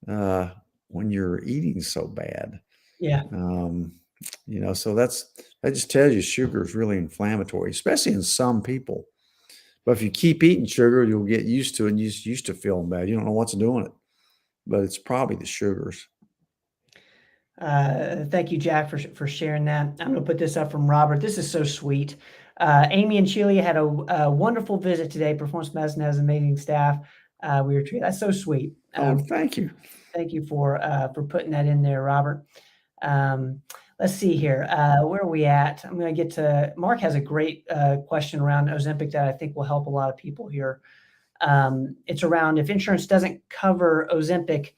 when you're eating so bad. Yeah. So that just tells you sugar is really inflammatory, especially in some people. But if you keep eating sugar, you'll get used to it and you're used to feeling bad. You don't know what's doing it, but it's probably the sugars. Thank you, Jack, for sharing that. I'm going to put this up from Robert. This is so sweet. Amy and Sheila had a wonderful visit today. Performance Medicine has amazing staff. We were treated. That's so sweet. Thank you. Thank you for putting that in there, Robert. Let's see here. Where are we at? I'm going to get to Mark has a great question around Ozempic that I think will help a lot of people here. It's around if insurance doesn't cover Ozempic,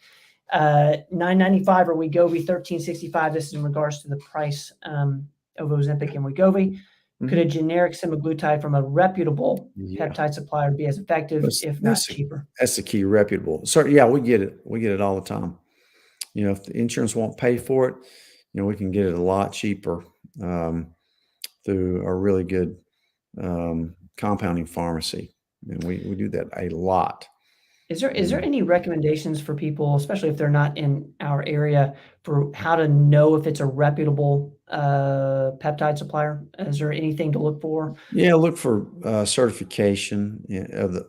$995 or Wegovy $1365. This is in regards to the price of Ozempic and Wegovy. Could a Mhm. generic semaglutide from a reputable Yeah. peptide supplier be as effective, That's if not that's the cheaper? that's the key, reputable. So, yeah, we get it. We get it all the time. If the insurance won't pay for it, we can get it a lot cheaper, um, through a really good, compounding pharmacy, and we do that a lot. Is there Um, any recommendations for people, especially if they're not in our area, for how to know if it's a reputable, peptide supplier? Is there anything to look for? yeah, look for, certification,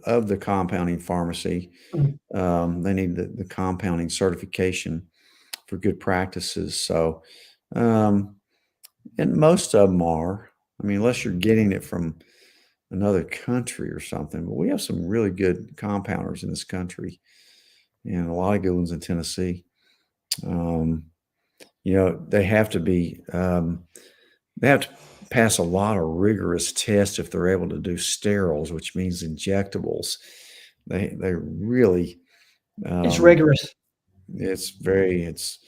of the compounding pharmacy. Mm, They need the compounding certification for good practices. So, um, and most of them are. I mean, unless you're getting it from another country or something. But we have some really good compounders in this country, and a lot of good ones in Tennessee. Um, they have to be they have to pass a lot of rigorous tests if they're able to do sterols, which means injectables. They really it's um, rigorous. it's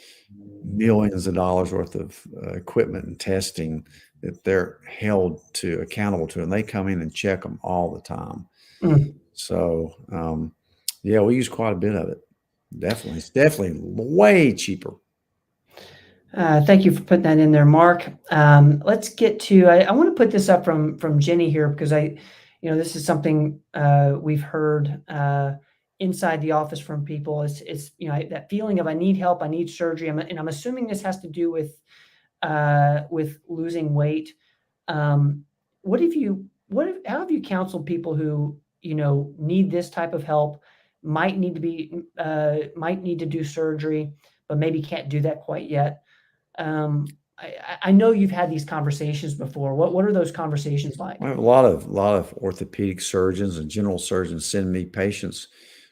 millions of dollars worth of equipment and testing that they're held to accountable to, and they come in and check them all the time. Mm. So, yeah, we use quite a bit of it. Definitely. It's definitely way cheaper. Thank you for putting that in there, Mark. Let's get to. I want to put this up from Jenny here because this is something we've heard inside the office from people. It's that feeling of I need help, I need surgery, and I'm assuming this has to do with losing weight. What have you? How have you counseled people who need this type of help, might need to do surgery, but maybe can't do that quite yet? I know you've had these conversations before. What are those conversations like? I have a lot of orthopedic surgeons and general surgeons send me patients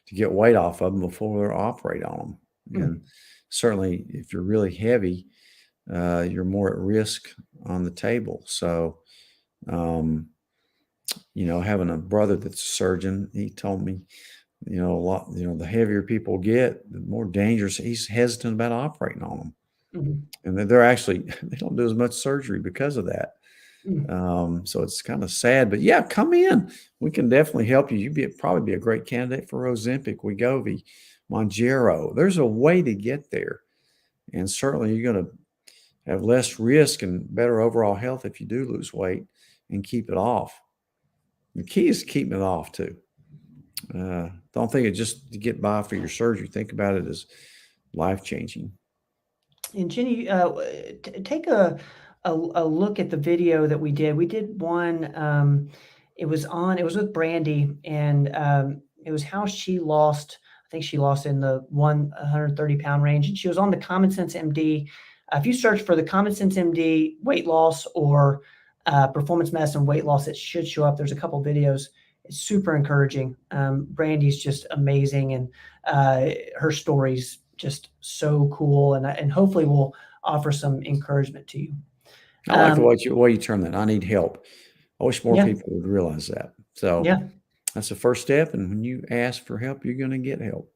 to get weight off of them before they operate on them. And Mm, certainly, if you're really heavy, you're more at risk on the table. So, um, having a brother that's a surgeon, he told me, a lot, the heavier people get, the more dangerous. He's hesitant about operating on them. mhm, And they're actually they don't do as much surgery because of that. mm. So it's kind of sad, but yeah, come in. We can definitely help you. Probably be a great candidate for Ozempic, Wegovy, Monjero. There's a way to get there, and certainly you're going to have less risk and better overall health if you do lose weight and keep it off. The key is keeping it off too. Don't think it just to get by for your surgery. Think about it as life changing. And Jenny, take a look at the video that we did. We did one. It was with Brandy, and it was how she lost. I think she lost in the 130-pound range, and she was on the Common Sense MD. If you search for the Common Sense MD weight loss or performance medicine weight loss, it should show up. There's a couple videos. It's super encouraging. Brandy's just amazing, and her stories just so cool, and hopefully will offer some encouragement to you. I like the Um, way you term that. I need help. I wish more yeah, people would realize that. So yeah. that's the first step. And when you ask for help, you're going to get help.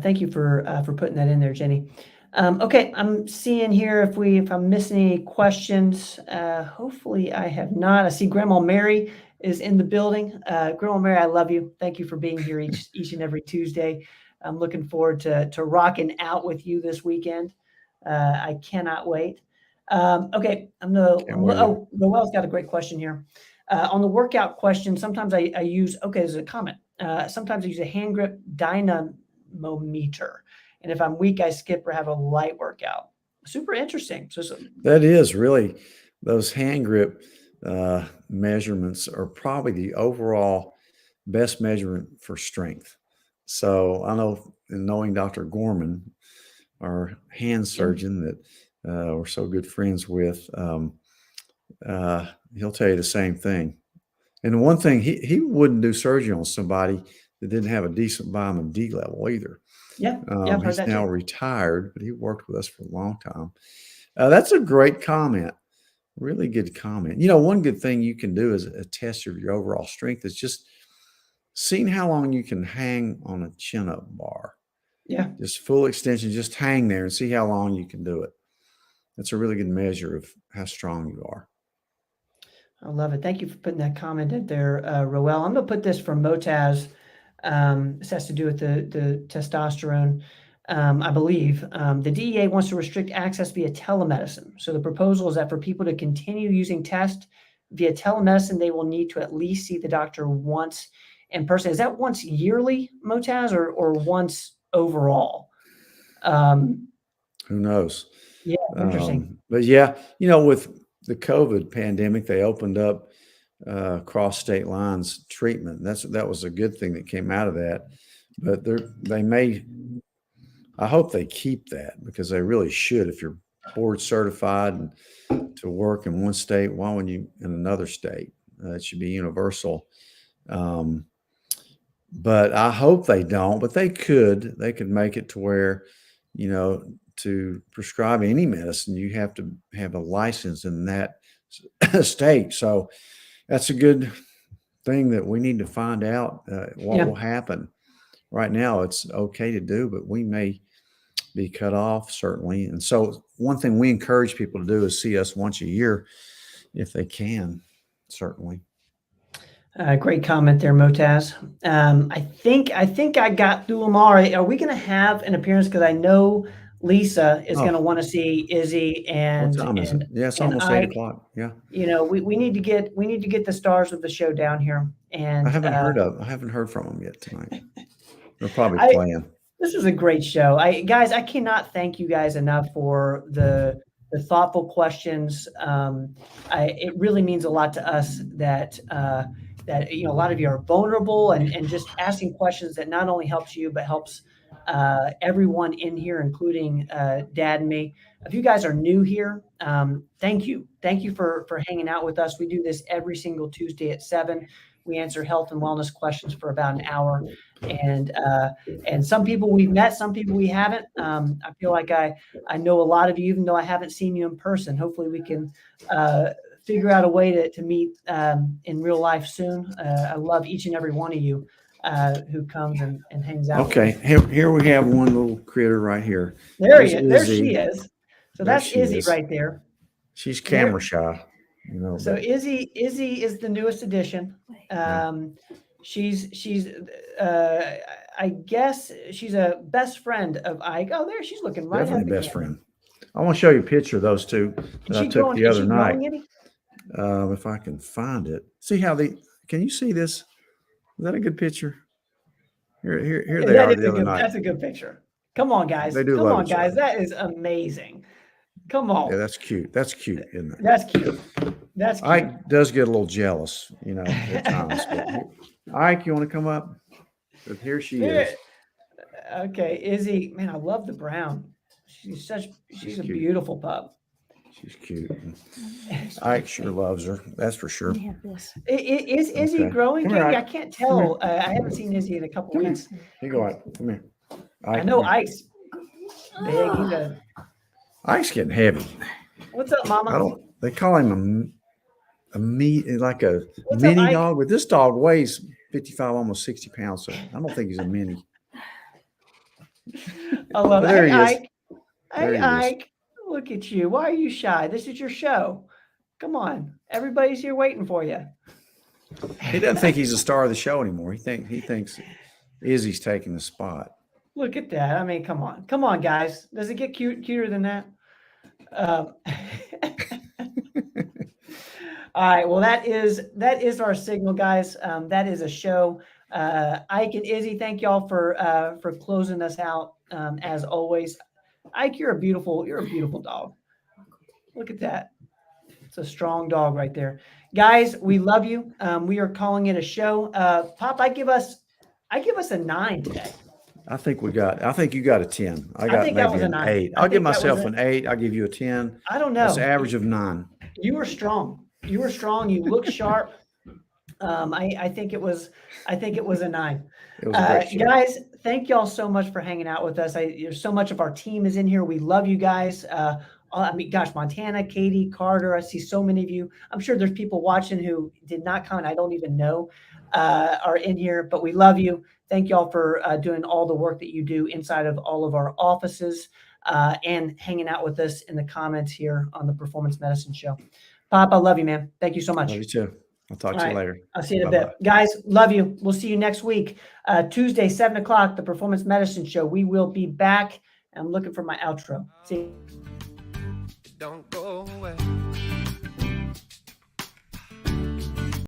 Thank you for putting that in there, Jenny. Okay, I'm seeing here if I'm missing any questions. Hopefully, I have not. I see Grandma Mary is in the building. Grandma Mary, I love you. Thank you for being here each and every Tuesday. I'm looking forward to rocking out with you this weekend. I cannot wait. Okay, Can't wait either. Noel's got a great question here. On the workout question, sometimes I use, okay, there's a comment. Sometimes I use a hand grip dynamometer. And if I'm weak, I skip or have a light workout. Super interesting. That is really those hand grip measurements are probably the overall best measurement for strength. So I know in knowing Dr. Gorman, our hand Yeah. surgeon that we're so good friends with, he'll tell you the same thing. And the one thing he wouldn't do surgery on somebody that didn't have a decent vitamin D level either. Yeah. Yeah. I've heard He's that too. now retired, but he worked with us for a long time. That's a great comment. Really good comment. One good thing you can do as a test of your overall strength is just seeing how long you can hang on a chin up bar. Yeah. Just full extension, just hang there and see how long you can do it. That's a really good measure of how strong you are. I love it. Thank you for putting that comment in there, Roel. I'm going to put this from Motaz. This has to do with the testosterone. I believe the DEA wants to restrict access via telemedicine. So the proposal is that for people to continue using test via telemedicine, they will need to at least see the doctor once in person. Is that once yearly, Motaz, or once overall? Who knows? Yeah, interesting. But yeah, with the COVID pandemic, they opened up cross state lines treatment. That was a good thing that came out of that. But I hope they keep that, because they really should. If you're board certified and to work in one state, why wouldn't you in another state? It should be universal. But I hope they don't. But they could make it to where, to prescribe any medicine, you have to have a license in that state. So that's a good thing that we need to find out what will happen. Right now, it's okay to do, but we may be cut off, certainly. And so one thing we encourage people to do is see us once a year if they can, certainly. Great comment there, Motaz. I think I got through them all right. Are we going to have an appearance? Because I know Lisa is going to want to see Izzy and. What time is it? Yeah, it's almost 8 o'clock. Yeah. We need to get the stars of the show down here. And I haven't heard from them yet tonight. They're probably playing. This was a great show. Guys, I cannot thank you guys enough for the thoughtful questions. It really means a lot to us that a lot of you are vulnerable and just asking questions that not only helps you, but helps everyone in here, including Dad and me. If you guys are new here, thank you. Thank you for hanging out with us. We do this every single Tuesday at 7. We answer health and wellness questions for about an hour. And some people we've met, some people we haven't. I feel like I know a lot of you, even though I haven't seen you in person. Hopefully we can figure out a way to meet in real life soon. I love each and every one of you who comes and hangs out. Okay, here we have one little critter right here. There she is. So that's Izzy right there. She's camera shy. So Izzy is the newest addition. She's I guess she's a best friend of Ike. Oh, there she's looking right. Definitely best friend. I want to show you a picture of those two that I took the other night. If I can find it. See how can you see this? Is that a good picture? Here they are the other night. That's a good picture. Come on, guys. They do Come love on, each guys. other. That is amazing. Come on. Yeah, that's cute. That's cute, isn't it? That's cute. That's cute. Ike does get a little jealous, at times. But Ike, you want to come up? But here she is. Okay, Izzy, man, I love the brown. She's a beautiful pup. She's cute. Ike sure loves her. That's for sure. Is Izzy growing? I can't tell. I haven't seen Izzy in a couple weeks. Here you go, Ike. Come here. Ike, I know Ike's big. Ike's getting heavy. What's up, Mama? They call him a mini dog, but this dog weighs 55, almost 60 pounds. So I don't think he's a mini. I love it. There he is. Ike. Hey, Ike. Look at you. Why are you shy? This is your show. Come on. Everybody's here waiting for you. He doesn't think he's a star of the show anymore. He thinks Izzy's taking the spot. Look at that. I mean, come on. Come on, guys. Does it get cuter than that? All right. Well, that is our signal, guys. That is a show. Ike and Izzy, thank y'all for closing us out as always. Ike, you're a beautiful dog. Look at that. It's a strong dog right there. Guys, we love you. We are calling it a show. Pop, I give us a 9 today. I think you got a 10. I got maybe an 8. I'll give myself an 8. I'll give you a 10. I don't know. It's an average of 9. You were strong. You look sharp. I think it was a 9. It was a great show. Guys, thank y'all so much for hanging out with us. There's so much of our team is in here. We love you guys. Montana, Katie, Carter. I see so many of you. I'm sure there's people watching who did not comment. I don't even know are in here, but we love you. Thank y'all for doing all the work that you do inside of all of our offices and hanging out with us in the comments here on the Performance Medicine Show. Pop, I love you, man. Thank you so much. Love you too. I'll talk All to you right. later. I'll see you in a Bye-bye. bit. Guys, love you. We'll see you next week. Tuesday, 7 o'clock, the Performance Medicine Show. We will be back. I'm looking for my outro. See you. Don't go away.